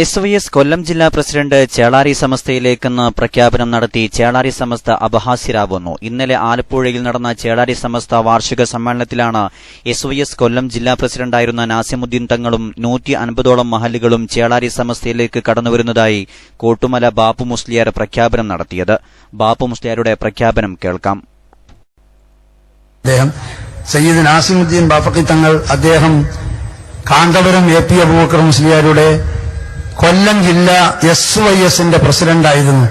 SYS കൊല്ലം ജില്ലാ president Chelari സമസ്തയിലേക്കെന്ന് പ്രഖ്യാപനം നടത്തി ചേളാരി സമസ്ത അപഹാസ്യരാവുന്നു. ഇന്നലെ ആലപ്പുഴയിൽ നടന്ന ചേളാരി സമസ്ത വാർഷിക സമ്മേളനത്തിലാണ് SYS കൊല്ലം ജില്ലാ പ്രസിഡന്റായിരുന്ന നാസിമുദ്ദീൻ തങ്ങളും 150ഓളം മഹല്ലുകളും ചേളാരി സമസ്തയിലേക്ക് കടന്നുവരുന്നതായി കോട്ടുമല ബാപ്പു മുസ്ലിയാർ പ്രഖ്യാപനം നടത്തിയത്. ബാപ്പു മുസ്ലിയാരുടെ പ്രഖ്യാപനം കേൾക്കാം. സയ്യിദ് നാസിമുദ്ദീൻ ബാഫഖി തങ്ങൾ അദ്ദേഹം കാന്തപുരം AP അബൂബക്കർ മുസ്ലിയാരുടെ കൊല്ലം ജില്ല SYSന്റെ പ്രസിഡന്റായിരുന്നു.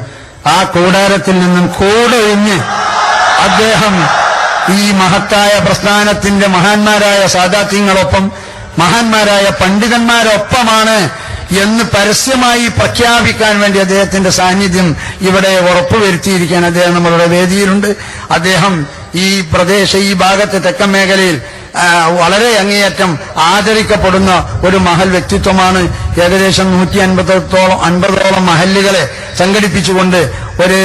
ആ കൂടാരത്തിൽ നിന്നും കൂടൊഴിഞ്ഞ് അദ്ദേഹം ഈ മഹത്തായ പ്രസ്ഥാനത്തിന്റെ മഹാന്മാരായ സാദാത്യങ്ങളൊപ്പം മഹാന്മാരായ പണ്ഡിതന്മാരൊപ്പമാണ് എന്ന് പരസ്യമായി പ്രഖ്യാപിക്കാൻ വേണ്ടി അദ്ദേഹത്തിന്റെ സാന്നിധ്യം ഇവിടെ ഉറപ്പുവരുത്തിയിരിക്കാൻ അദ്ദേഹം നമ്മളുടെ വേദിയിലുണ്ട്. അദ്ദേഹം ഈ ഈ ഭാഗത്തെ തെക്കൻ മേഖലയിൽ വളരെ അങ്ങേയറ്റം ആദരിക്കപ്പെടുന്ന ഒരു മഹൽ വ്യക്തിത്വമാണ്. ഏകദേശം 150ഓളം മഹല്ലുകളെ സംഘടിപ്പിച്ചുകൊണ്ട് ഒരു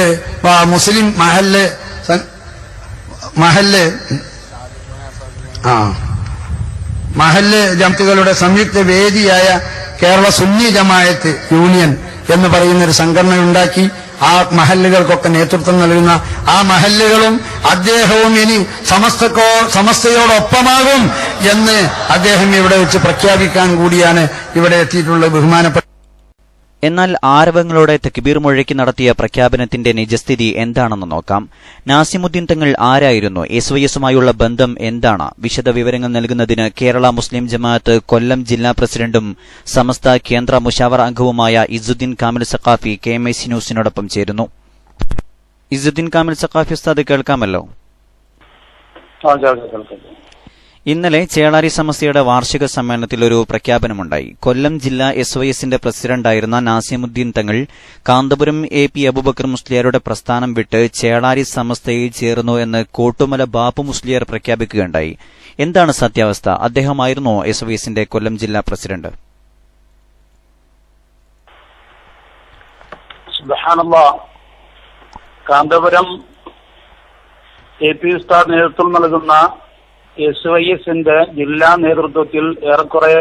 മുസ്ലിം മഹല്ല് ജമാഅത്തുകളുടെ സംയുക്ത വേദിയായ കേരള സുന്നി ജമാഅത്ത് യൂണിയൻ എന്ന് പറയുന്ന ഒരു സംഘടന ഉണ്ടാക്കി ആ മഹല്ലുകൾക്കൊക്കെ നേതൃത്വം നൽകുന്ന ആ മഹല്ലുകളും അദ്ദേഹവും ഇനി സമസ്തയോടൊപ്പമാകും എന്ന് അദ്ദേഹം ഇവിടെ വെച്ച് പ്രഖ്യാപിക്കാൻ കൂടിയാണ് ഇവിടെ എത്തിയിട്ടുള്ള ബഹുമാനപ്പെട്ട. എന്നാൽ ആരവങ്ങളോടെ തക്ബീർ മുഴക്കി നടത്തിയ പ്രഖ്യാപനത്തിന്റെ നിജസ്ഥിതി എന്താണെന്ന് നോക്കാം. നാസിമുദ്ദീൻ തങ്ങൾ ആരായിരുന്നു? SYSുമായുള്ള ബന്ധം എന്താണ്? വിശദവിവരങ്ങൾ നൽകുന്നതിന് കേരള മുസ്ലിം ജമാഅത്ത് കൊല്ലം ജില്ലാ പ്രസിഡന്റും സമസ്ത കേന്ദ്ര മുശാവറ അംഗവുമായ ഇസുദ്ദീൻ കാമിൽ സഖാഫി KMIC ന്യൂസിനോടൊപ്പം ചേരുന്നു. ഇസുദ്ദീൻ കാമിൽ സഖാഫി ഉസ്താദ് കേൾക്കാമല്ലോ? ഇന്നലെ ചേളാരി സമസ്തയുടെ വാർഷിക സമ്മേളനത്തിൽ ഒരു പ്രഖ്യാപനമുണ്ടായി. കൊല്ലം ജില്ലാ SYSന്റെ പ്രസിഡന്റായിരുന്ന നാസിമുദ്ദീൻ തങ്ങൾ കാന്തപുരം AP അബൂബക്കർ മുസ്ലിയാരുടെ പ്രസ്ഥാനം വിട്ട് ചേളാരി സമസ്തയിൽ ചേർന്നു എന്ന് കോട്ടുമല ബാപ്പു മുസ്ലിയാർ പ്രഖ്യാപിക്കുകയുണ്ടായി. എന്താണ് സത്യാവസ്ഥ? അദ്ദേഹമായിരുന്നോ SYSന്റെ കൊല്ലം ജില്ലാ പ്രസിഡന്റ്? കാന്തപുരം AP ഉസ്താദ് നേതൃത്വം നൽകുന്ന SYSന്റെ ജില്ലാ നേതൃത്വത്തിൽ ഏറെക്കുറെ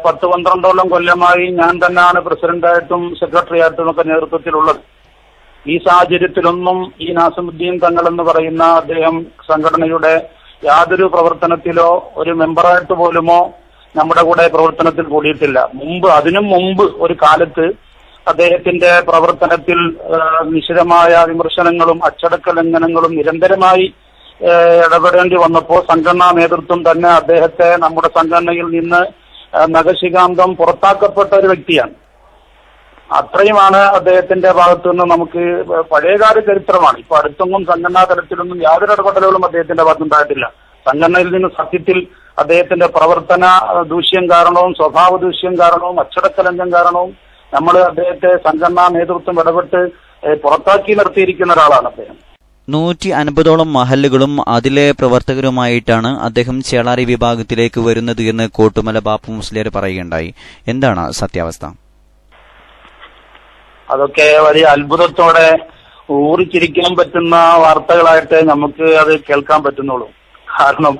10-12ഓളം കൊല്ലമായി ഞാൻ തന്നെയാണ് പ്രസിഡന്റായിട്ടും സെക്രട്ടറിയായിട്ടും ഒക്കെ നേതൃത്വത്തിലുള്ളത്. ഈ സാഹചര്യത്തിലൊന്നും ഈ നാസിമുദ്ദീൻ തങ്ങൾ എന്ന് പറയുന്ന അദ്ദേഹം സംഘടനയുടെ യാതൊരു പ്രവർത്തനത്തിലോ ഒരു മെമ്പറായിട്ട് പോലുമോ നമ്മുടെ കൂടെ പ്രവർത്തനത്തിൽ കൂടിയിട്ടില്ല. അതിനും മുമ്പ് ഒരു കാലത്ത് അദ്ദേഹത്തിന്റെ പ്രവർത്തനത്തിൽ നിശിതമായ വിമർശനങ്ങളും അച്ചടക്ക ലംഘനങ്ങളും നിരന്തരമായി ഇടപെടേണ്ടി വന്നപ്പോൾ സംഘടനാ നേതൃത്വം തന്നെ അദ്ദേഹത്തെ നമ്മുടെ സംഘടനയിൽ നിന്ന് നഖശികാന്തം പുറത്താക്കപ്പെട്ട ഒരു വ്യക്തിയാണ്. അത്രയുമാണ് അദ്ദേഹത്തിന്റെ ഭാഗത്തു നിന്ന് നമുക്ക് പഴയകാല ചരിത്രമാണ്. ഇപ്പൊ അടുത്തൊന്നും സംഘടനാ തലത്തിലൊന്നും യാതൊരു ഇടപെടലുകളും അദ്ദേഹത്തിന്റെ ഭാഗത്തുണ്ടായിട്ടില്ല. സംഘടനയിൽ നിന്ന് സത്യത്തിൽ അദ്ദേഹത്തിന്റെ പ്രവർത്തന ദൂഷ്യം കാരണവും സ്വഭാവ ദൂഷ്യം കാരണവും അച്ചടക്ക ലംഘനം കാരണവും നമ്മൾ അദ്ദേഹത്തെ സംഘടനാ നേതൃത്വം ഇടപെട്ട് പുറത്താക്കി നിർത്തിയിരിക്കുന്ന ഒരാളാണ് അദ്ദേഹം. 150ഓളം മഹല്ലുകളും അതിലെ പ്രവർത്തകരുമായിട്ടാണ് അദ്ദേഹം ചേളാരി വിഭാഗത്തിലേക്ക് വരുന്നത് എന്ന് കോട്ടുമല ബാപ്പു മുസ്ലിയാർ പറയുകയുണ്ടായി. എന്താണ് സത്യാവസ്ഥ? അതൊക്കെ വലിയ അത്ഭുതത്തോടെ ഊറിച്ചിരിക്കാൻ പറ്റുന്ന വാർത്തകളായിട്ട് നമുക്ക് അത് കേൾക്കാൻ പറ്റുന്നുള്ളൂ. കാരണം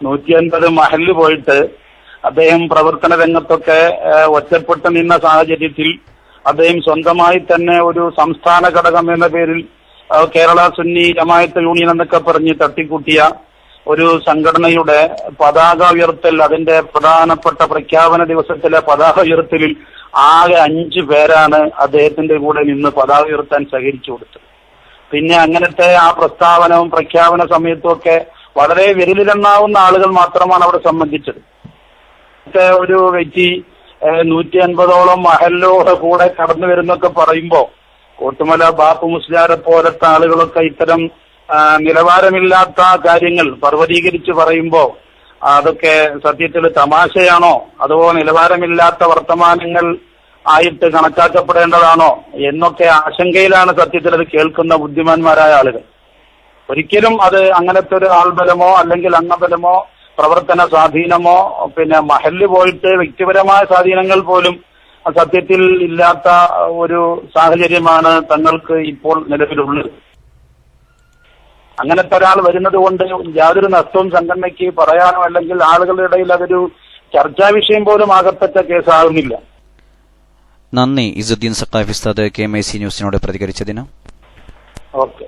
150 മഹല്ല് പോയിട്ട് അദ്ദേഹം പ്രവർത്തന രംഗത്തൊക്കെ ഒറ്റപ്പെട്ട് നിന്ന സാഹചര്യത്തിൽ അദ്ദേഹം സ്വന്തമായി തന്നെ ഒരു സംസ്ഥാന ഘടകം എന്ന പേരിൽ കേരള സുന്നി ജമാഅത്ത് യൂണിയൻ എന്നൊക്കെ പറഞ്ഞ് തട്ടിക്കൂട്ടിയ ഒരു സംഘടനയുടെ പതാക ഉയർത്തൽ, അതിന്റെ പ്രധാനപ്പെട്ട പ്രഖ്യാപന ദിവസത്തിലെ പതാക ഉയർത്തലിൽ ആകെ 5 പേരാണ് അദ്ദേഹത്തിന്റെ കൂടെ നിന്ന് പതാക ഉയർത്താൻ സഹകരിച്ചു കൊടുത്തത്. പിന്നെ അങ്ങനത്തെ ആ പ്രസ്താവനവും പ്രഖ്യാപന സമയത്തും ഒക്കെ വളരെ വിരലിലെണ്ണാവുന്ന ആളുകൾ മാത്രമാണ് അവിടെ സംബന്ധിച്ചത്. ഒരു വ്യക്തി 150ഓളം മഹല്ലോടെ കൂടെ കടന്നു വരുന്നൊക്കെ പറയുമ്പോ കോട്ടുമല ബാപ്പു മുസ്ലിയാരെ പോലത്തെ ആളുകളൊക്കെ ഇത്തരം നിലവാരമില്ലാത്ത കാര്യങ്ങൾ പർവ്വതീകരിച്ച് പറയുമ്പോ അതൊക്കെ സത്യത്തിൽ തമാശയാണോ അതോ നിലവാരമില്ലാത്ത വർത്തമാനങ്ങൾ ആയിട്ട് കണക്കാക്കപ്പെടേണ്ടതാണോ എന്നൊക്കെ ആശങ്കയിലാണ് സത്യത്തിൽ അത് കേൾക്കുന്ന ബുദ്ധിമാന്മാരായ ആളുകൾ. ഒരിക്കലും അത് അങ്ങനത്തെ ഒരു ആൾബലമോ അല്ലെങ്കിൽ അംഗബലമോ പ്രവർത്തന സ്വാധീനമോ പിന്നെ മഹല്ല് പോയിട്ട് വ്യക്തിപരമായ സ്വാധീനങ്ങൾ പോലും സത്യത്തിൽ ഇല്ലാത്ത ഒരു സാഹചര്യമാണ് തങ്ങൾക്ക് ഇപ്പോൾ നിലവിലുള്ളത്. അങ്ങനത്തെ ഒരാൾ വരുന്നത് കൊണ്ട് യാതൊരു നഷ്ടവും സംഘടനയ്ക്ക് പറയാനോ അല്ലെങ്കിൽ ആളുകളുടെ ഇടയിൽ അതൊരു ചർച്ചാ വിഷയം പോലും ആകത്തക്ക കേസാകുന്നില്ല. നന്ദി ഇസുദ്ദീൻ സഖാഫി ഉസ്താദ് KMIC ന്യൂസിനോട് പ്രതികരിച്ചതിന്. ഓക്കെ.